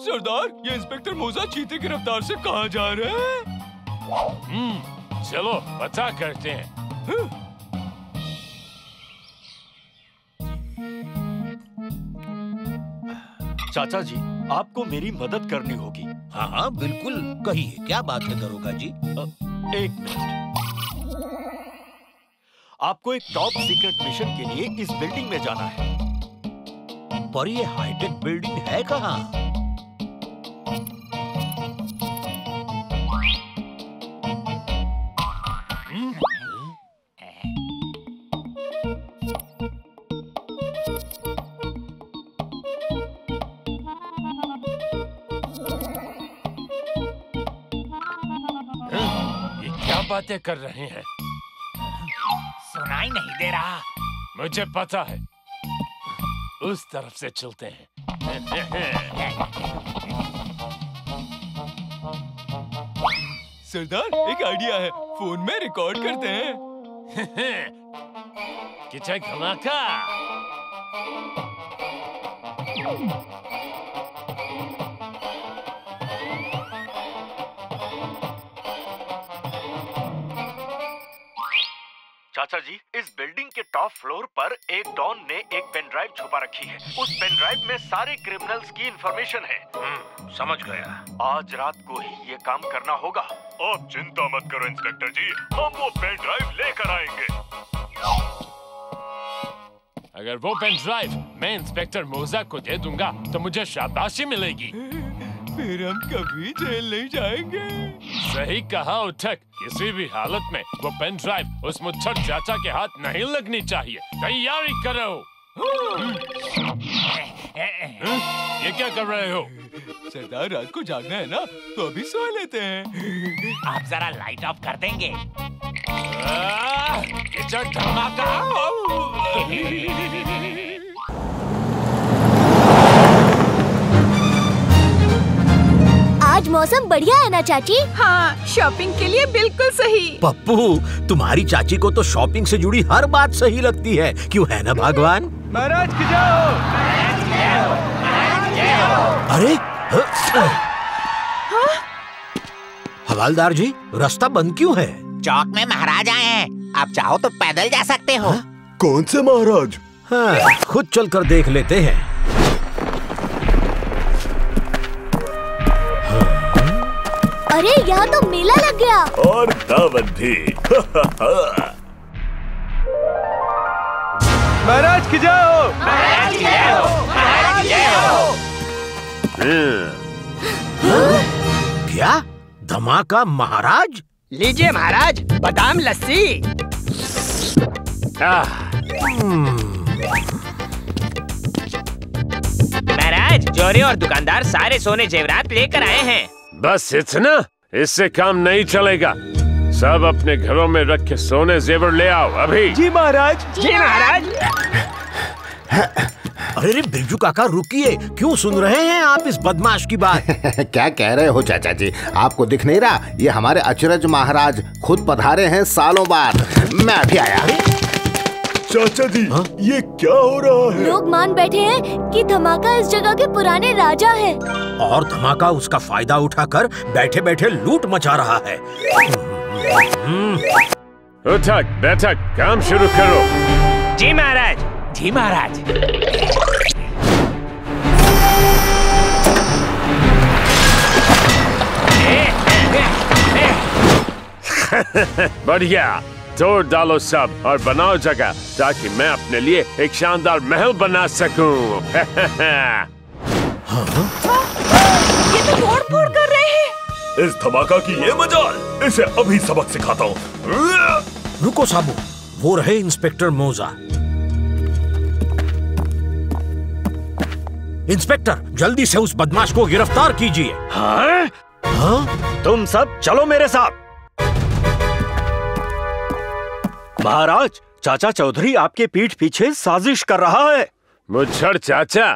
सरदार, ये इंस्पेक्टर मोजा चीते की रफ्तार से कहाँ जा रहे हैं? चलो पता करते हैं। चाचा जी, आपको मेरी मदद करनी होगी। हाँ हाँ बिल्कुल, कहिए क्या बात है दरोगा जी। एक मिनट। आपको एक टॉप सीक्रेट मिशन के लिए इस बिल्डिंग में जाना है। पर ये हाईटेक बिल्डिंग है कहाँ? बातें कर रहे हैं, सुनाई नहीं दे रहा। मुझे पता है, उस तरफ से चलते हैं। सरदार, एक आइडिया है, फोन में रिकॉर्ड करते हैं। किचक धमाका। चाचा जी, इस बिल्डिंग के टॉप फ्लोर पर एक डॉन ने एक पेन ड्राइव छुपा रखी है। उस पेन ड्राइव में सारे क्रिमिनल्स की इंफॉर्मेशन है। समझ गया। आज रात को ही ये काम करना होगा। आप चिंता मत करो इंस्पेक्टर जी, हम वो पेन ड्राइव लेकर आएंगे। अगर वो पेन ड्राइव मैं इंस्पेक्टर मोजा को दे दूंगा तो मुझे शाबाशी मिलेगी। फिर हम कभी जेल नहीं जाएंगे। सही कहा उठक, किसी भी हालत में वो पेन ड्राइव उस मुच्छर चाचा के हाथ नहीं लगनी चाहिए। तैयारी करो। ये क्या कर रहे हो? सरदार, रात को जागना है ना, तो अभी सो लेते हैं। आप जरा लाइट ऑफ कर देंगे? धमाका। आज मौसम बढ़िया है ना चाची? हाँ, शॉपिंग के लिए बिल्कुल सही। पप्पू, तुम्हारी चाची को तो शॉपिंग से जुड़ी हर बात सही लगती है, क्यों है ना भगवान? महाराज की जाओ। अरे हवालदार जी, रास्ता बंद क्यों है? चौक में महाराज आए हैं, आप चाहो तो पैदल जा सकते हो। कौन से महाराज? हाँ, खुद चलकर देख लेते हैं। अरे यहाँ तो मेला लग गया। और दावत भी। महाराज की जाओ। महाराज की जय हो, महाराज की जय हो। क्या धमाका महाराज? लीजिए महाराज, बादाम लस्सी। महाराज, जोरे और दुकानदार सारे सोने जेवरात लेकर आए हैं। बस इतना? इससे काम नहीं चलेगा। सब अपने घरों में रख के सोने जेवर ले आओ अभी। जी महाराज। जी महाराज। अरे बिरजू काका, रुकिए, क्यों सुन रहे हैं आप इस बदमाश की बात? क्या कह रहे हो चाचा जी? आपको दिख नहीं रहा? ये हमारे अचरज महाराज खुद पधारे हैं सालों बाद। मैं अभी आया। चाचा जी, ये क्या हो रहा है? लोग मान बैठे हैं कि धमाका इस जगह के पुराने राजा है और धमाका उसका फायदा उठाकर बैठे बैठे लूट मचा रहा है। उठक बैठक, काम शुरू करो। जी महाराज। जी महाराज। बढ़िया, तोड़ डालो सब और बनाओ जगह ताकि मैं अपने लिए एक शानदार महल बना सकूं। ये तो तोड़-फोड़ कर रहे हैं। इस धमाका की ये मजाल, इसे अभी सबक सिखाता हूँ। रुको साबू, वो रहे इंस्पेक्टर मोजा। इंस्पेक्टर, जल्दी से उस बदमाश को गिरफ्तार कीजिए। हाँ? हाँ? तुम सब चलो मेरे साथ। महाराज, चाचा चौधरी आपके पीठ पीछे साजिश कर रहा है। मुच्छड़ चाचा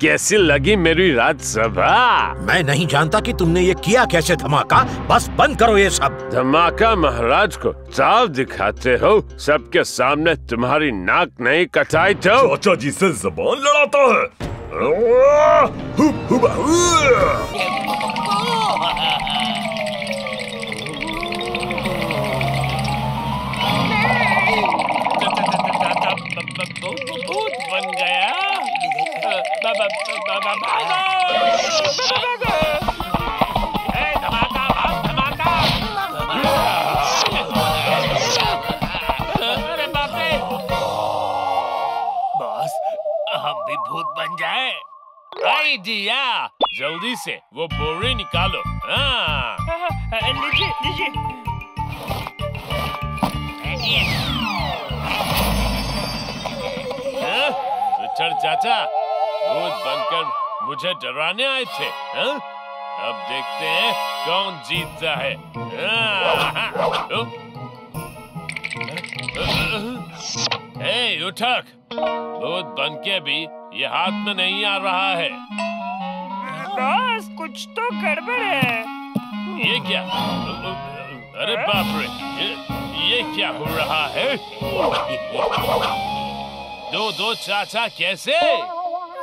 कैसी लगी मेरी राज सभा? मैं नहीं जानता कि तुमने ये किया कैसे धमाका। बस बंद करो ये सब। धमाका महाराज को चाव दिखाते हो? सबके सामने तुम्हारी नाक नहीं कटाई तो? चाचा जी से जबान लड़ाता है। भूत बन गया। धमाका। अरे बाप रे। बॉस, हम भी भूत बन जाए। आइडिया, जल्दी से वो बोरी निकालो। लीजिए। सुचड़ चाचा, भूत बनकर मुझे डराने आए थे। अब देखते हैं कौन जीतता है। हे उठक, भूत बनके भी ये हाथ में नहीं आ रहा है। बॉस, कुछ तो गड़बड़ है। ये क्या? अरे बाप रे, ये क्या हो रहा है? दो चाचा कैसे?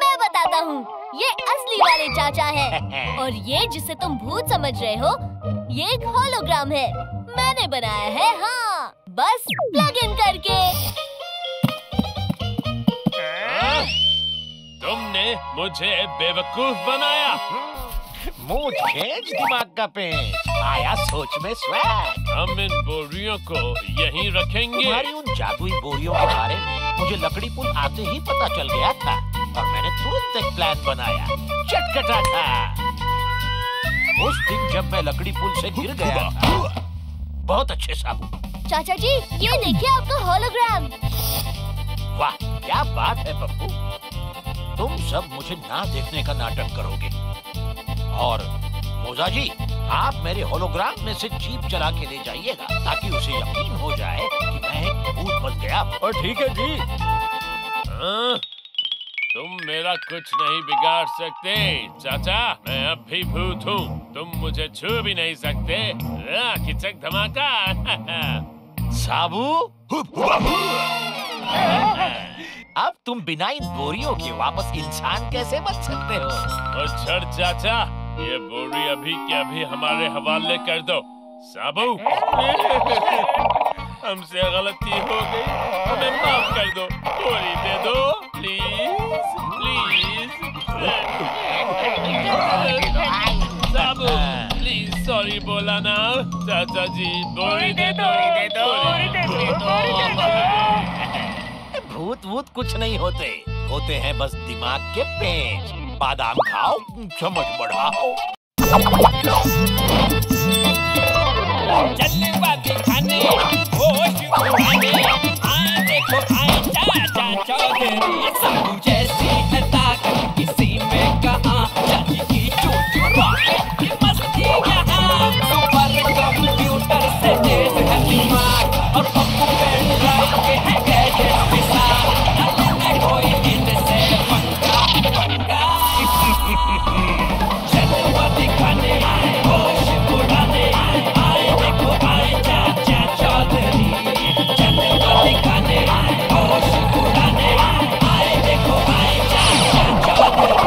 मैं बताता हूँ, ये असली वाले चाचा है और ये जिसे तुम भूत समझ रहे हो, ये एक होलोग्राम है। मैंने बनाया है, हाँ, बस प्लग इन करके। तुमने मुझे बेवकूफ बनाया। मूंछ खींच दिमाग का पेंच, आया सोच में स्वैग। हम इन बोरियों को यहीं रखेंगे। तुम्हारी उन जादुई बोरियों के बारे में मुझे लकड़ी पुल आते ही पता चल गया था और मैंने तुरंत एक प्लान बनाया। चटकटा था। उस दिन जब मैं लकड़ी पुल से गिर गया था। बहुत अच्छे साबू। चाचा जी, ये देखिए आपका होलोग्राम। वाह, क्या बात है पप्पू। तुम सब मुझे ना देखने का नाटक करोगे और मोजा जी, आप मेरे होलोग्राम में से जीप चला के ले जाइएगा ताकि उसे यकीन हो जाए कि मैं एक भूत बन गया। और ठीक है जी। तुम मेरा कुछ नहीं बिगाड़ सकते चाचा। मैं अब भी भूत हूँ, तुम मुझे छू भी नहीं सकते। खिचक धमाका। साबू, अब तुम बिना इन बोरियों के वापस इंसान कैसे बन सकते हो? और छड़ चाचा, ये बोरी अभी के अभी हमारे हवाले कर दो। साबू, हमसे गलती हो गई, हमें माफ कर दो। बोरी दे दो प्लीज। साबू प्लीज सॉरी बोला ना। चाचा जी, बोरी दे दो। भूत कुछ नहीं होते हैं बस दिमाग के पेंच। बादाम खाओ, समझ बढ़ाओ। जलवा दिखाने, होश उड़ाने, आए देखो आए चाचा चौधरी। साबू जैसी ताकत किसी में कहाँ, चाची की चोटी बात की मस्ती यहाँ। सुपर कंप्यूटर से तेज है दिमाग और पप्पू पेन ड्राइव के हैं गैजेट के साथ। कोई इनसे पंगा जलवा दिखाने, होश उड़ाने, आए देखो आए चाचा चौधरी। जलवा दिखाने, होश उड़ाने, आए देखो आए चाचा चौधरी।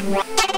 What?